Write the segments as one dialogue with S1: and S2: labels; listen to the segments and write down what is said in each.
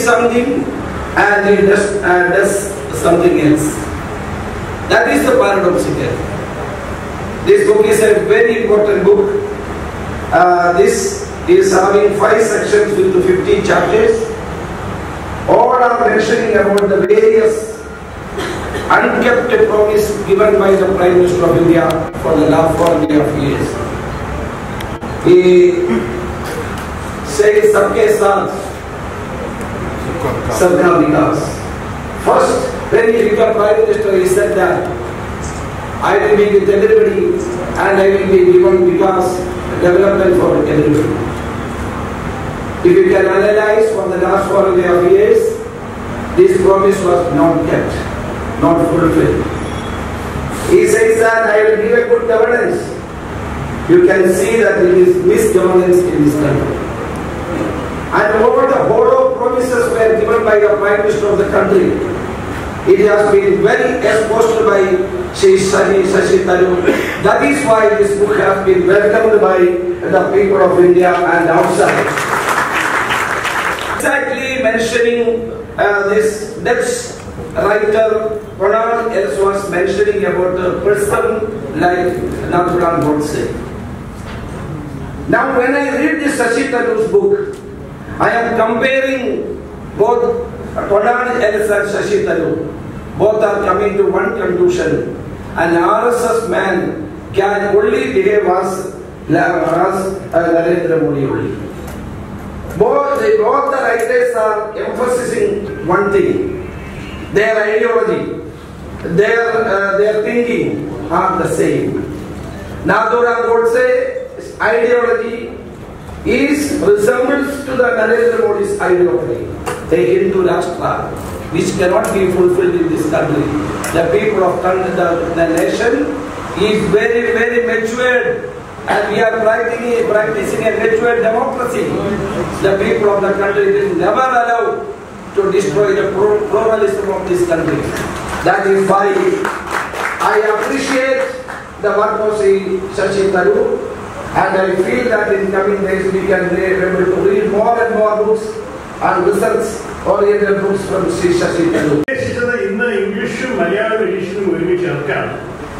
S1: says something and he does something else. That is the paradoxical. This book is a very important book. This is having 5 sections with 15 chapters. All are mentioning about the various unkept promise given by the Prime Minister of India for the last 4.5 years. He says, "Sabke saath, sabka vikas." First, when he became Prime Minister, he said that I will be with everybody and I will be given vikas, development for everybody. If you can analyze for the last 4.5 years, this promise was not kept, not fulfilled. He says that I will give a good governance. You can see that it is misgovernance in this country. And all the hollow promises were given by the Prime Minister of the country. It has been very exposed by Shashi Tharoor. That is why this book has been welcomed by the people of India and outside. Exactly mentioning this Dutch writer Ronald Els was mentioning about a person like Nathuram Godse. Now when I read this Shashi Tharoor's book, I am comparing both Ronald Els and Shashi Tharoor. Both are coming to one conclusion. An RSS man can only behave as Narendra Modi only. Both the writers are emphasizing one thing. Their ideology, their thinking are the same. Nathuram Godse's ideology resembles to the Narendra Modi's ideology. The Hindu Rashtra, which cannot be fulfilled in this country. The people of the nation is very, very matured, and we are practicing a matured democracy. The people of the country will never allow to destroy the pluralism of this country. That is why I appreciate the work of Shashi Tharoor, and I feel that in coming days we can be able to read more and more books and results-oriented books from Shashi Tharoor.
S2: English and Malayalam edition will be Jalkan.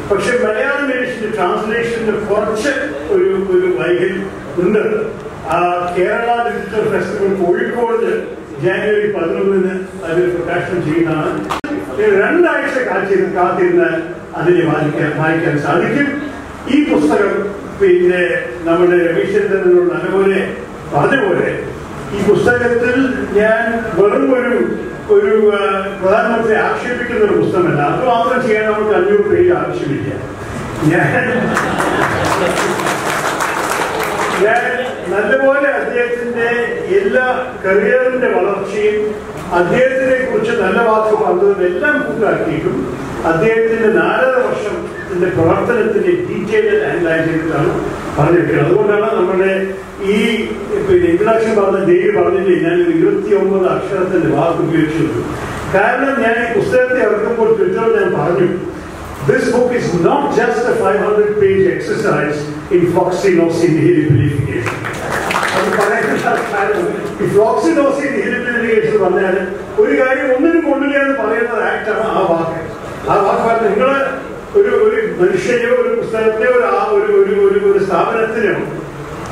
S2: But Malayalam edition translation of Fortune will Kerala Digital Festival Kozhikode January 11 അതിൽ പ്രകാശനം ചെയ്യുന്നതാണ്. 2 ആഴ്ച കാത്തിരുന്ന് അതിനെ വായിക്കാൻ സാധിക്കും. ഈ പുസ്തകം പിന്നെ നമ്മുടെ രവീശ്വരനോട് നല്ലപോലെ പറഞ്ഞ പോലെ ഈ പുസ്തകത്തിൽ ഞാൻ വെറും ഒരു പ്രധാനമന്ത്രി ആക്ഷേപിക്കുന്ന ഒരു പുസ്തകമല്ല. അത് മാത്രം ചെയ്യാൻ നമുക്ക് 500 പേജ് ആവശ്യമില്ല. ഞാൻ നല്ലപോലെ അദ്ദേഹത്തിന്റെ എല്ലാ കരിയറിന്റെ വളർച്ചയും അദ്ദേഹത്തിനെ കുറിച്ച് നല്ല വാക്ക് പറഞ്ഞതും എല്ലാം കൂട്ടാക്കിയിട്ടും അദ്ദേഹത്തിന്റെ 4.5 വർഷത്തിന്റെ പ്രവർത്തനത്തിന്റെ ഡീറ്റെയിൽ അനലൈസ് ചെയ്തിട്ടാണ് പറഞ്ഞിരിക്കുന്നത്. അതുകൊണ്ടാണ് നമ്മുടെ ഈ ഇൻട്രഡക്ഷൻ പറഞ്ഞ ദേവി പറഞ്ഞില്ലേ, ഞാൻ 29 അക്ഷരത്തിന്റെ വാക്ക് ഉപയോഗിച്ചത്. കാരണം ഞാൻ ഈ പുസ്തകത്തെ ഇറക്കുമ്പോൾ ട്വിറ്ററിൽ ഞാൻ പറഞ്ഞു, this book is not just a 500-page exercise in Floxy-Nosy nihilipilification. അത് പറയുന്നത് ഈ Floxy-Nosy nihilipilification പറഞ്ഞാൽ ഒരു കാര്യം ഒന്നിനും കൊണ്ടില്ല എന്ന് പറയുന്നത് ആക്ടാണ് ആ വാക്ക്. ആ വാക്ക് പറഞ്ഞാൽ നിങ്ങൾ ഒരു മനുഷ്യനെയോ ഒരു പുസ്തകത്തെയോ ഒരു സ്ഥാപനത്തിനോ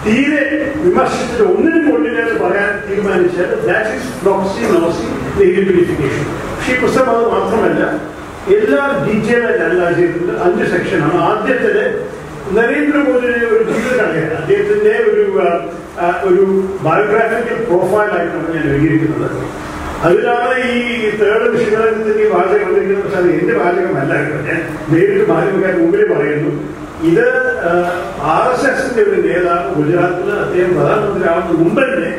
S2: തീരെ വിമർശിച്ചിട്ട് ഒന്നിനും കൊണ്ടില്ല എന്ന് പറയാൻ തീരുമാനിച്ചാൽ ദാറ്റ് ഈസ് Floxy-Nosy nihilipilification. പക്ഷേ ഈ പുസ്തകം അത് മാത്രമല്ല, എല്ലാ ഡീറ്റെയിലായിട്ട് അനലൈസ് ചെയ്തിട്ടുണ്ട്. 5 സെക്ഷനാണ്. ആദ്യത്തില് നരേന്ദ്രമോദിയുടെ ഒരു ജീവിതകഥയാണ്, അദ്ദേഹത്തിന്റെ ഒരു ബയോഗ്രാഫിക്കൽ പ്രൊഫൈലായിട്ടാണ് ഞാൻ എഴുതിയിരിക്കുന്നത്. അതിലാണ് ഈ 3rd വിശകലനത്തിന്റെ ഈ വാചകം വന്നിരിക്കുന്നത്. പക്ഷെ അത് എന്റെ വാചകമല്ല, ഞാൻ നേരിട്ട് മാധ്യമക്കാർ മുമ്പിൽ പറയുന്നു. ഇത് RSSന്റെ ഒരു നേതാവ് ഗുജറാത്തിൽ അദ്ദേഹം പ്രധാനമന്ത്രി ആവുന്ന മുമ്പ് തന്നെ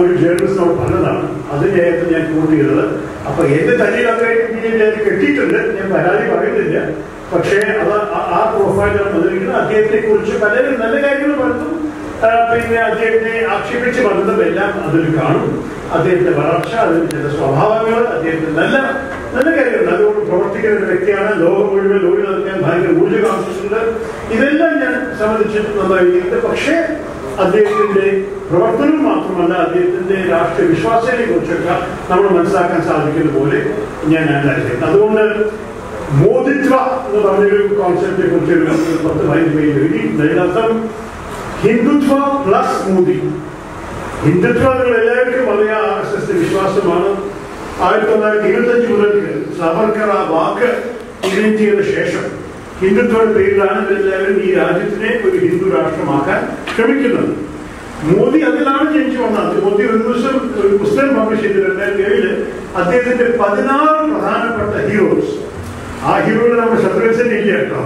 S2: ഒരു ജേർണലിസ്റ്റിനോട് പറഞ്ഞതാണ്. അതിന്റെ ഞാൻ കോട്ട് ചെയ്തത്. അപ്പൊ എന്റെ തലയിൽ അദ്ദേഹം കെട്ടിയിട്ടുണ്ട്, ഞാൻ പരാതി പറയുന്നില്ല. പക്ഷേ അത് ആ പ്രൊഫൈലാണ് വന്നിരിക്കുന്നത്. അദ്ദേഹത്തെ കുറിച്ച് പലരും നല്ല കാര്യങ്ങൾ പറഞ്ഞു, പിന്നെ അദ്ദേഹത്തെ ആക്ഷേപിച്ച് പറഞ്ഞതും എല്ലാം അതിൽ കാണും. അദ്ദേഹത്തിന്റെ വളർച്ച, അതിന്റെ ചില സ്വഭാവങ്ങൾ, അദ്ദേഹത്തിന് നല്ല നല്ല കാര്യങ്ങളുണ്ട്. അതുകൊണ്ട് പ്രവർത്തിക്കുന്ന ഒരു വ്യക്തിയാണ്. ലോകം മുഴുവൻ ഓടി നടക്കാൻ ഭയങ്കര ഊർജ്ജകാംക്ഷിച്ചുണ്ട്. ഇതെല്ലാം ഞാൻ സംബന്ധിച്ച് നന്നായിരിക്കുന്നത്. പക്ഷേ അദ്ദേഹത്തിന്റെ പ്രവർത്തനം മാത്രമല്ല അദ്ദേഹത്തിന്റെ രാഷ്ട്രീയ വിശ്വാസത്തെ കുറിച്ചൊക്കെ നമ്മൾ മനസ്സിലാക്കാൻ സാധിക്കുന്ന പോലെ ഞാൻ അനലൈസ് ചെയ്യുന്നത്. അതുകൊണ്ട് മോദിത്വ എന്ന് പറഞ്ഞൊരു കോൺസെപ്റ്റിനെ കുറിച്ച് 10-15 പേജ് എഴുതി. അതിനർത്ഥം ഹിന്ദുത്വ പ്ലസ് മോദി. ഹിന്ദുത്വ നിങ്ങൾ എല്ലാവർക്കും അറിയാം, RSS വിശ്വാസമാണ്. 1925 മുതൽക്ക് സാവർക്കർ ആ വാക്ക് ഇൻവെന്റ് ചെയ്ത ശേഷം ഹിന്ദുത്വയുടെ പേരിലാണ് എല്ലാവരും ഈ രാജ്യത്തിനെ ഒരു ഹിന്ദു രാഷ്ട്രമാക്കാൻ ശ്രമിക്കുന്നത്. മോദി അതിലാണ് ജനിച്ചു വന്നത്. മോദി ഒരു ദിവസം ഒരു പുസ്തകം പബ്ലിഷ് ചെയ്ത് 2007 അദ്ദേഹത്തിന്റെ 16 പ്രധാനപ്പെട്ട ഹീറോസ്. ആ ഹീറോയിൽ നമ്മുടെ ശത്രുഘ്നൻ ഇല്ല കേട്ടോ.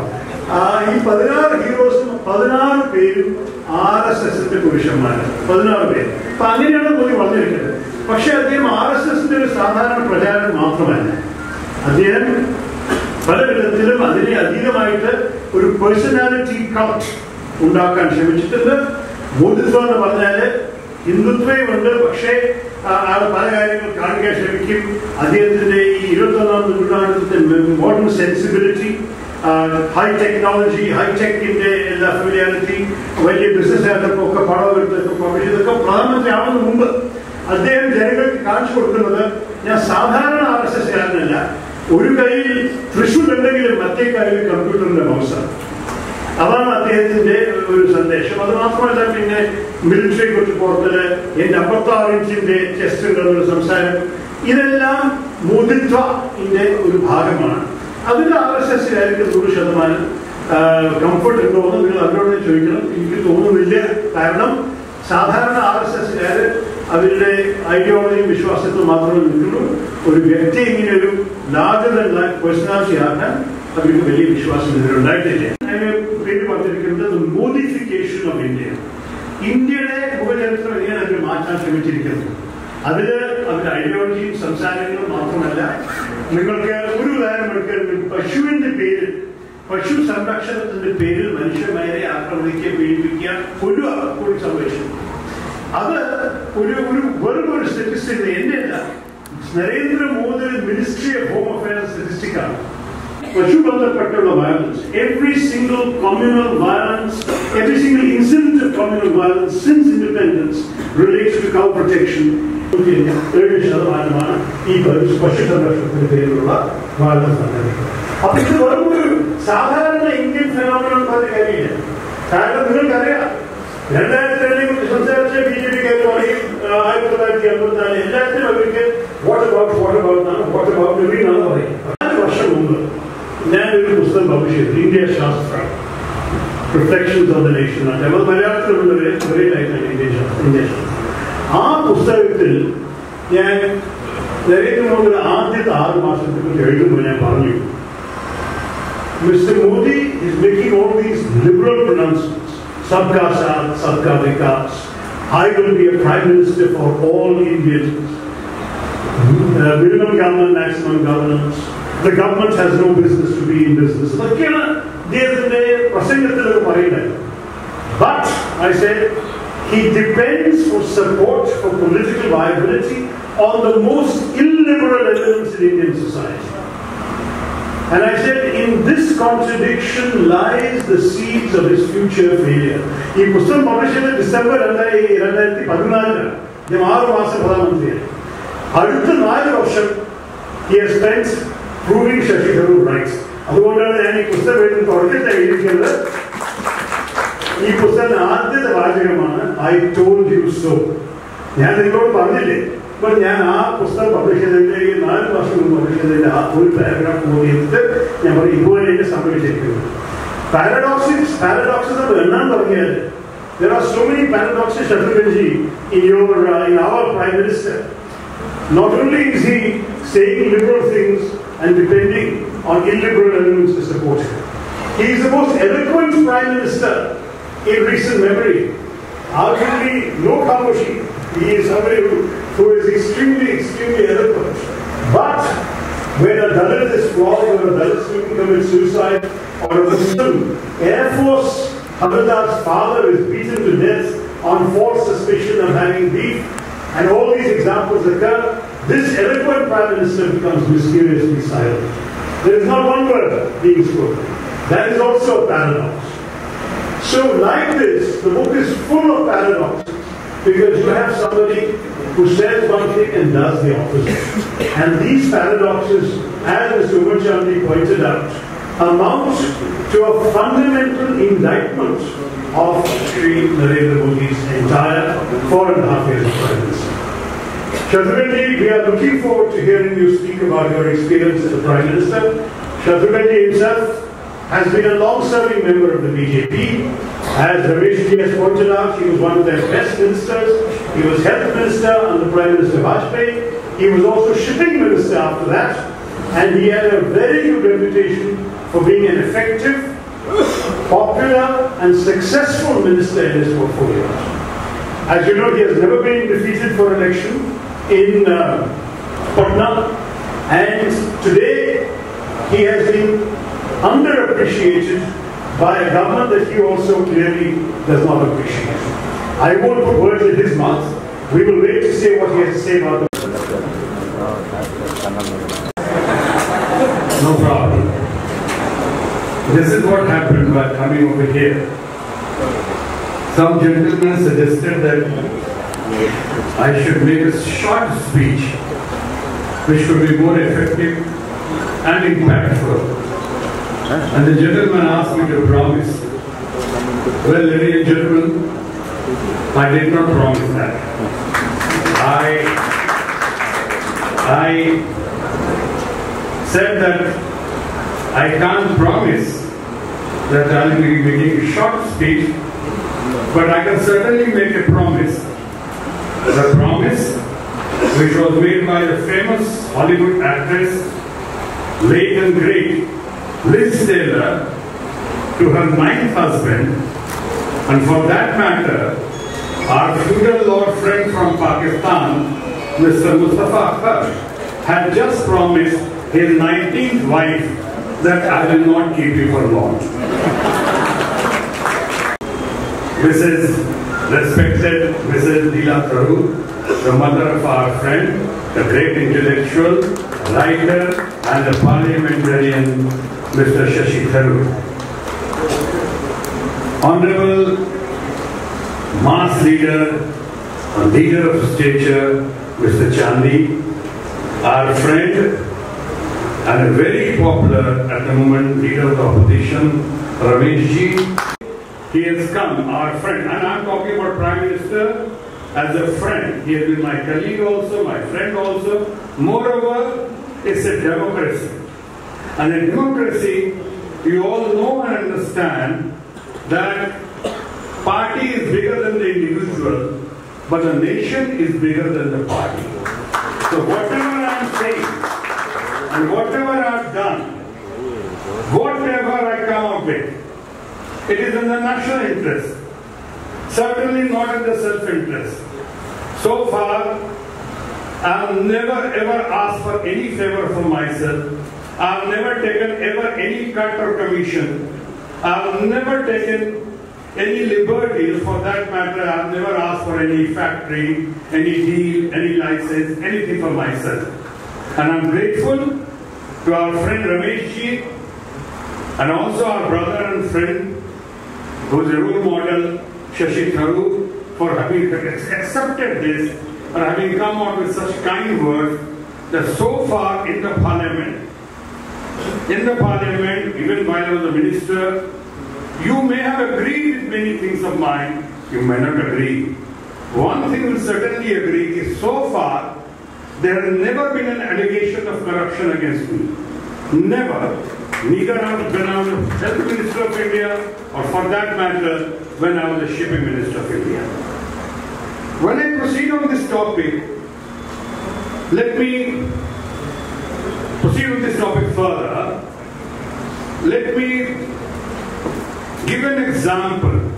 S2: ഈ 16 ഹീറോസും 16 പേരും RSSന്റെ പുരുഷന്മാര്, 16 പേര്. അപ്പൊ അങ്ങനെയാണ് മോദി പറഞ്ഞിരിക്കുന്നത്. പക്ഷെ അദ്ദേഹം RSSന്റെ ഒരു സാധാരണ പ്രചാരണം മാത്രമല്ല, അദ്ദേഹം പല വിധത്തിലും അതിനെ അതീതമായിട്ട് ഒരു പേഴ്സണാലിറ്റി കൾട്ട് ഉണ്ടാക്കാൻ ശ്രമിച്ചിട്ടുണ്ട്. മോദിത്വം എന്ന് പറഞ്ഞാല് ഹിന്ദുത്വമുണ്ട്, പക്ഷേ പല കാര്യങ്ങൾ കാണിക്കാൻ ശ്രമിക്കും. അദ്ദേഹത്തിന്റെ ഈ 21ാം നൂറ്റാണ്ടിന്റെ മോഡേൺ സെൻസിബിലിറ്റി, ഹൈ ടെക്നോളജി, ഹൈടെക്കിന്റെ എല്ലാ ഫെമിലിയാരിറ്റി, വലിയ ബിസിനസ് ആയിട്ടൊക്കെ പടമെടുത്തൊക്കെ പബ്ലിഷ് ചെയ്തൊക്കെ പ്രധാനമന്ത്രി ആവുന്നതിന് മുമ്പ് അദ്ദേഹം ജനങ്ങൾക്ക് കാണിച്ചു കൊടുക്കുന്നത് ഞാൻ സാധാരണ RSSകാരനല്ല, ഒരു കയ്യിൽ തൃശ്ശൂർ ഉണ്ടെങ്കിലും മറ്റേ കയ്യിൽ കമ്പ്യൂട്ടറിന്റെ മൗസാണ്. അതാണ് അദ്ദേഹത്തിന്റെ ഒരു സന്ദേശം. അത് മാത്രമല്ല, പിന്നെ മിലിറ്ററി കുറിച്ച് പുറത്തില് എന്റെ 56 ഇഞ്ചിന്റെ ചെസ്റ്റ് ഉണ്ടെന്നൊരു സംസാരം, ഇതെല്ലാം മോദിത്വത്തിന്റെ ഒരു ഭാഗമാണ്. അതിൽ RSSകാർക്ക് 100% കംഫർട്ട് ഉണ്ടോ എന്ന് നിങ്ങൾ അവരോട് ചോദിക്കണം. എനിക്ക് തോന്നുന്നില്ല. കാരണം സാധാരണ RSSകാര് അവരുടെ ഐഡിയോളജിയും വിശ്വാസത്തിൽ മാത്രമേ നിൽക്കുള്ളൂ. ഒരു വ്യക്തി ഇങ്ങനെ ഒരു ലാർജർ ദാൻ ലൈഫ് പേഴ്സണാലിറ്റി ആക്കാൻ അവർക്ക് വലിയ വിശ്വാസം ഇതിലുണ്ടായിട്ടില്ല. അതിന് പേര് പറഞ്ഞിരിക്കുന്നത് മോഡിഫിക്കേഷൻ ഓഫ് ഇന്ത്യ. ഇന്ത്യയുടെ ഉപചരിത്രം എങ്ങനെ അവർ മാറ്റാൻ ശ്രമിച്ചിരിക്കുന്നത്. അതില് അവരുടെ ഐഡിയോളജിയും സംസാരങ്ങളും മാത്രമല്ല, നിങ്ങൾക്ക് ഒരു ഉദാഹരണം എടുക്കുകയാണെങ്കിൽ പശുവിന്റെ പേരിൽ, പശു സംരക്ഷണത്തിന്റെ പേരിൽ മനുഷ്യന്മാരെ ആക്രമിക്കുക, പീഡിപ്പിക്കുക, കൊല്ലുക കൂടി സംഭവിച്ചു. അത് വെറും ഒരു സ്റ്റാറ്റിസ്റ്റിക് എന്റെ അല്ല, Narendra Modi ministry of home affairs statistic ആണ്. പശു ബന്ധപ്പെട്ടുള്ള violence, every single communal violence, every single incident of communal violence since independence relates to cow protection. 7% ഈ പശു സംരക്ഷണത്തിന്റെ പേരിലുള്ള വയലൻസ് നടക്കുന്നത്. അപ്പൊ ഇത് വെറും ഒരു സാധാരണ ഇന്ത്യൻ ഫെനോമിനൽ പറഞ്ഞ കാര്യമില്ല. കാരണം നിങ്ങൾക്കറിയാം, 2002 സംസാരിച്ച BJP പറയും 1954 എല്ലാത്തിനും അവർക്ക് വാട്ട് അബൌട്ട് എന്നാണ് പറയും. 4 വർഷം മുമ്പ് ഞാനൊരു പുസ്തകം പബ്ലിഷ് ചെയ്തു, ഇന്ത്യ ശാസ്ത്ര റിഫ്ലക്ഷൻസ് ഓഫ് ദ നേഷൻ. അത് മലയാളത്തിലുള്ളവരെ ഒരേതായിട്ടാണ് ഇന്ത്യ ശാസ്ത്രം. ആ പുസ്തകത്തിൽ ഞാൻ നരേന്ദ്രമോദിയുടെ ആദ്യത്തെ 6 മാസത്തെ കുറിച്ച് എഴുതുമ്പോൾ ഞാൻ പറഞ്ഞു, mister Modi is making all these liberal pronouncements. Sabka Saath, Sabka Vikas. I will be a Prime Minister for all Indians. Minimum government, maximum governance. The government has no business to be in business. But I said, he depends for support for political viability on the most illiberal elements in Indian society. And I said, in this contradiction lies the seeds of his future failure. He pustam published in December 2014. He 6 മാസം പ്രധാനമന്ത്രിയാണ്. അടുത്ത 4 വർഷം he has spent proving Shashi Tharoor right. അതുകൊണ്ടാണ് ഞാൻ ഈ പുസ്തകം എഴുതുന്ന തുടക്കത്തിൽ എഴുതിയിരിക്കുന്നത്. ഈ പുസ്തകത്തിന്റെ ആദ്യത്തെ വാചകമാണ് I told you so. ഞാൻ നിങ്ങളോട് പറഞ്ഞില്ലേ. അപ്പോൾ ഞാൻ ആ പുസ്തകം പബ്ലിഷ് ചെയ്തതിന്റെ 4 വർഷം മുമ്പ് പബ്ലിഷ് ചെയ്തതിന്റെ ആ ഒരു പാരഗ്രാഫ് നോക്കിയിട്ട് ഞാൻ പറയും ഇതുപോലെ എനിക്ക് സംഭവിച്ചിരിക്കുന്നത്. പാരഡോക്സസ് നമ്മൾ എണ്ണാൻ തുടങ്ങിയാൽ there are so many paradoxes, Shatrughanji, in our Prime Minister. Not only is he saying liberal things and depending on illiberal elements to support him, he is the most eloquent Prime Minister in recent memory. Arguably, no Khamoshi. He is somebody who is extremely eloquent. But when a Dalit is flawed, or a Dalit student commits suicide, or a Muslim Air Force Havildar's father is beaten to death on false suspicion of having beef, and all these examples occur, this eloquent Prime Minister becomes mysteriously silent. There is not one word being spoken. That is also a paradox. So like this, the book is full of paradoxes, because you have somebody who says one thing and does the opposite. And these paradoxes, as Mr. Umachandi pointed out, amount to a fundamental indictment of Sri Narendra Modi's entire 4.5 years of presidency. Shatrughan, we are looking forward to hearing you speak about your experience as a Prime Minister. Shatrughan himself has been a long-serving member of the BJP. As Ramesh ji has pointed out, he was one of their best ministers. He was Health Minister under Prime Minister Vajpayee. He was also Shipping Minister after that. And he had a very good reputation for being an effective, popular and successful minister in his portfolio. As you know, he has never been defeated for election in Patna. And today, he has been underappreciated by a government that he also clearly does not appreciate. I won't put words in his mouth. We will wait to see what he has to say about the...
S3: No problem. This is what happened by coming over here. Some gentleman suggested that I should make a short speech which would be more effective and impactful. And the gentleman asked me to promise. Well, ladies and gentlemen, I did not promise that. I said that I can't promise that I'll be making a short speech, but I can certainly make a promise. The promise which was made by the famous Hollywood actress, late and great Liz Taylor, to her 9th husband, and for that matter, our feudal lord friend from Pakistan, Mr. Mustafa Akhtar, had just promised his 19th wife that I will not keep you for long. Respected Mrs. Leela Tharoor, the mother of our friend, the great intellectual, writer, and the parliamentarian, Mr. Shashi Tharoor. Honorable mass leader, a leader of stature, Mr. Chandi, our friend and a very popular at the moment leader of the opposition, Ramesh ji. He has come, our friend, and I am talking about Prime Minister as a friend. He has been my colleague also, my friend also. Moreover, it's a democracy. And in democracy, you all know and understand that party is bigger than the individual, but the nation is bigger than the party. So whatever I am saying, and whatever I have done, whatever I come up with, it is in the national interest, certainly not in the self-interest. So far, I have never ever asked for any favor for myself. I have never taken ever any cut or commission. I have never taken any liberties, for that matter. I have never asked for any factory, any deal, any license, anything for myself. And I am grateful to our friend Ramesh ji, and also our brother and friend, who is a role model, Shashi Tharoor, for having accepted this and having come out with such kind words that so far in the parliament, even while I was a minister, you may have agreed with many things of mine, you may not agree. One thing will certainly agree is so far there has never been an allegation of corruption against me. Never. Neither when I was the Health Minister of India, or for that matter, when I was the Shipping Minister of India. When I proceed on this topic, let me proceed with this topic further. Let me give an example.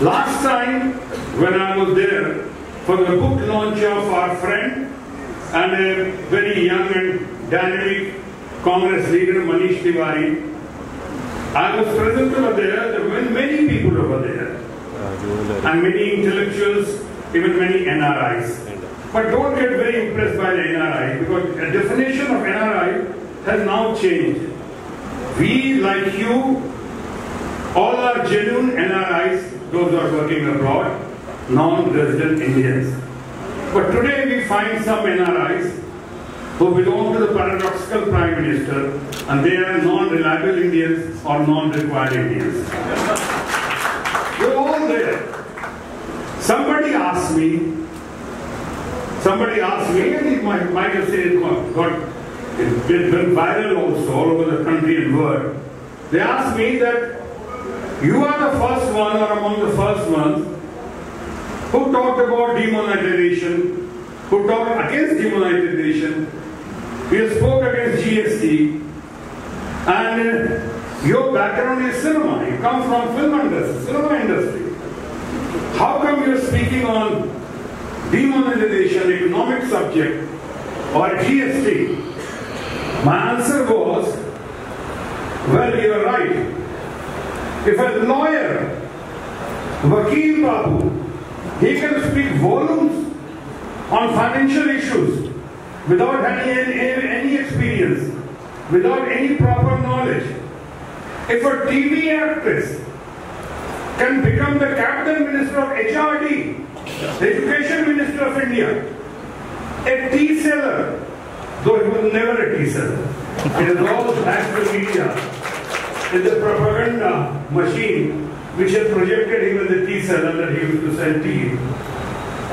S3: Last time, when I was there for the book launch of our friend and a very young and dynamic Congress leader, Manish Tiwari, I was present over there. There were many people over there, and many intellectuals, even many NRIs. But don't get very impressed by the NRI, because the definition of NRI has now changed. We, like you, All are genuine NRIs, those who are working abroad, non-resident Indians. But today we find some NRIs who belong to the paradoxical Prime Minister, and they are non-reliable Indians or non-required Indians. They're all there. Somebody asked me, and it might have said it went viral also all over the country and world. They asked me that you are the first one or among the first ones who talked about demonetization, who talked against demonetization. You spoke against GST, and your background is cinema. You come from cinema industry. How come you're speaking on demonetization, economic subject, or GST? My answer was, well, you're right. If a lawyer, Vakil Babu, he can speak volumes on financial issues without any experience, without any proper knowledge. If a TV actress can become the cabinet minister of HRD, the education minister of India, a tea seller, though he was never a tea seller, it is all thanks to media, is the propaganda machine which has projected him as a tea seller, that he used to sell tea.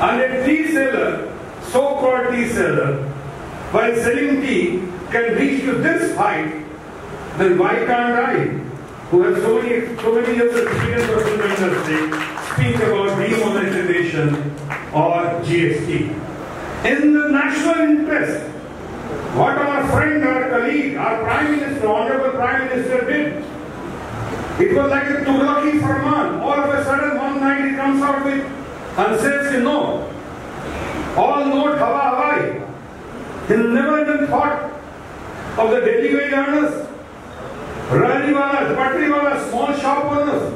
S3: And a tea seller, so-called tea seller, while selling tea, can reach to this height, then why can't I, who have so many years of experience of the industry, speak about demonetization or GST? In the national interest, what our friend, our colleague, our Prime Minister, Honorable Prime Minister did, it was like a Tughlaqi Farman. All of a sudden, one night he comes out with and says, no, all note Hawa Hawai. He never even thought of the daily wage earners, Raliwalas, Patriwalas, small shop owners,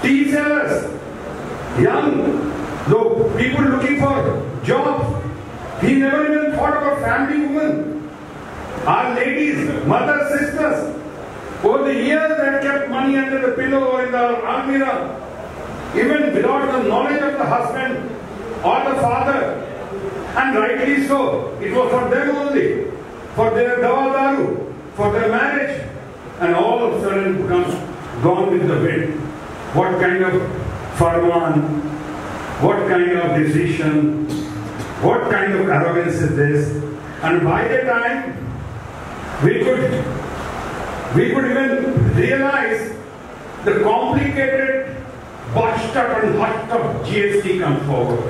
S3: tea sellers, young, though people looking for jobs. He never even thought about family women, our ladies, mothers, sisters. Over the years they had kept money under the pillow or in the almirah, even without the knowledge of the husband or the father. And rightly so, it was for them only, for their dawadaru, for their marriage. And all of a sudden becomes gone with the wind. What kind of farman, what kind of decision, what kind of arrogance is this? And by the time we could even realize the complicated botched up and hotched up GST comes forward.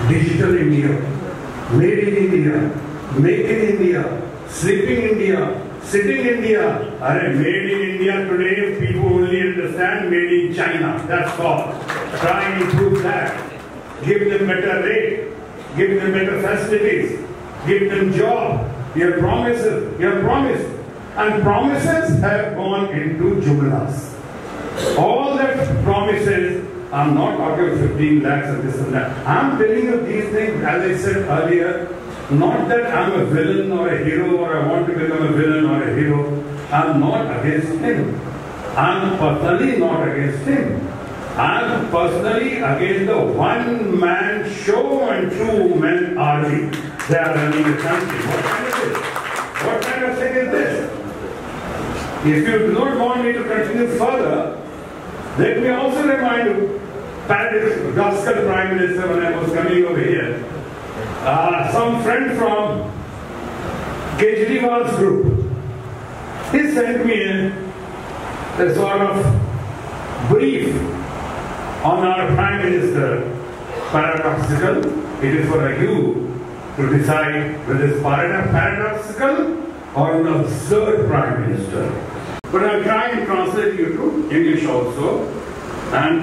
S3: Digital India, made in India, make in India, sleeping India, sitting India. Made in India today, people only understand made in China. That's all. Try and improve that. Give them better rate. Give them better facilities. Give them job. Your promises. Your promise. And promises have gone into jumlas. All that promises, I'm not talking 15 lakhs and this and that. I'm telling you these things, as I said earlier, not that I'm a villain or a hero or I want to become a villain or a hero. I'm not against him. I'm personally not against him. I'm personally against the one-man show and two-man army. They are running the country. What kind of this? What kind of thing is this? If you do not want me to continue further, let me also remind you, paradoxical Prime Minister, when I was coming over here, some friend from Kejriwal's group, he sent me a sort of brief on our Prime Minister, paradoxical. It is for you to decide whether it's paradoxical or an absurd Prime Minister. But I'll try and translate you to English also. And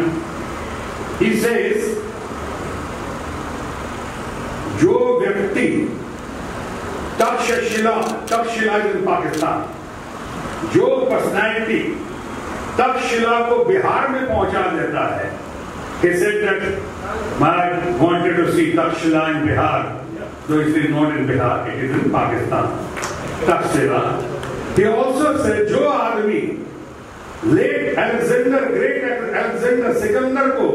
S3: he says, जो व्यक्ति Takshashila is in Pakistan, जो personality Takshashila को बिहार में पहुंचा देता है, he said that I wanted to see Takshila in Bihar, though it is not in Bihar, it is in Pakistan. Takshila. He also said, जो आदमी late Alexander, great Alexander Sikandar को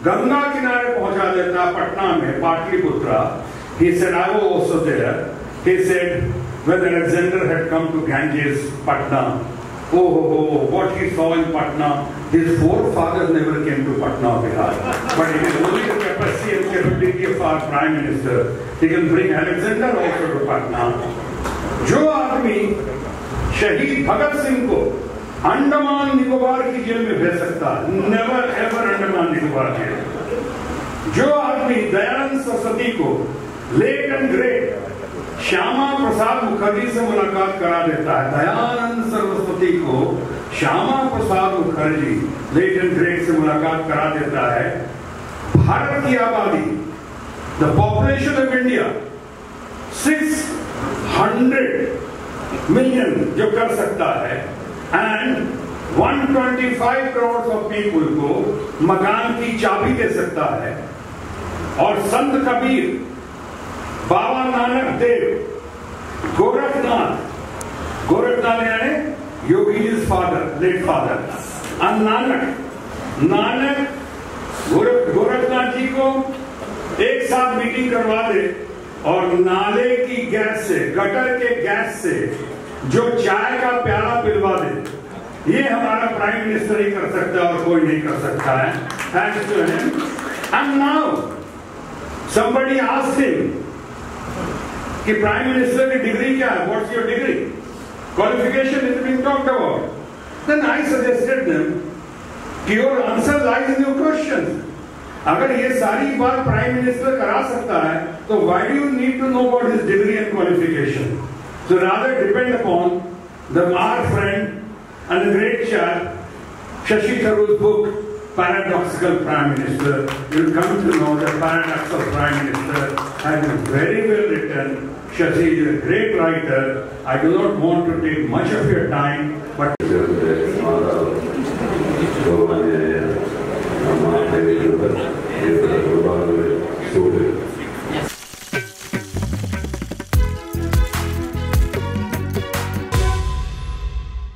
S3: गंगा किनारे पहुंचा देता पटना में, Pataliputra. He said, I was also there. He said, when Alexander had come to Ganges, Patna, what he saw in Patna, his forefathers never came to Patna, Bihar. But it is only the capacity and capability of our Prime Minister. He can bring Alexander also to Patna. जो आदमी शहीद भगत सिंह को अंडमान निकोबार की jail में भेज सकता है, never ever Andaman Nicobar jail. जो आदमी दयानंद सरस्वती को late and great Shyama Prasad Mukherjee से मुलाकात करा देता है, दयानंद सरस्वती को Shyama Prasad Mukherjee late and great से मुलाकात करा देता है. भारत की आबादी, the population of India 600 million जो कर सकता है, एंड 125 करोड़ ऑफ पीपुल को मकान की चाबी दे सकता है. और संत कबीर, बाबा नानक देव, गोरखनाथ यानी योगी फादर, लेट फादर, और नानक गोरखनाथ जी को एक साथ मीटिंग करवा दे और नाले की गैस से, गटर के गैस से जो चाय का प्याला पिलवा दे, ये हमारा प्राइम मिनिस्टर ही कर सकता है और कोई नहीं कर सकता है. Thanks to him. And now somebody asked him कि प्राइम मिनिस्टर की डिग्री क्या है, what's your degree, qualification is being talked about. Then I suggested them कि your answer lies in your question. अगर ये सारी बात प्राइम मिनिस्टर करा सकता है तो why do you need to know about his degree and qualification. So rather depend upon the our friend and the great chap Shashi Tharoor's book Paradoxical Prime Minister. You'll come to know the paradox of Prime Minister has been very well written. Shashi is a great writer. I do not want to take much of your time, but
S4: Nama Dewi Jumper, Dewi Jumper,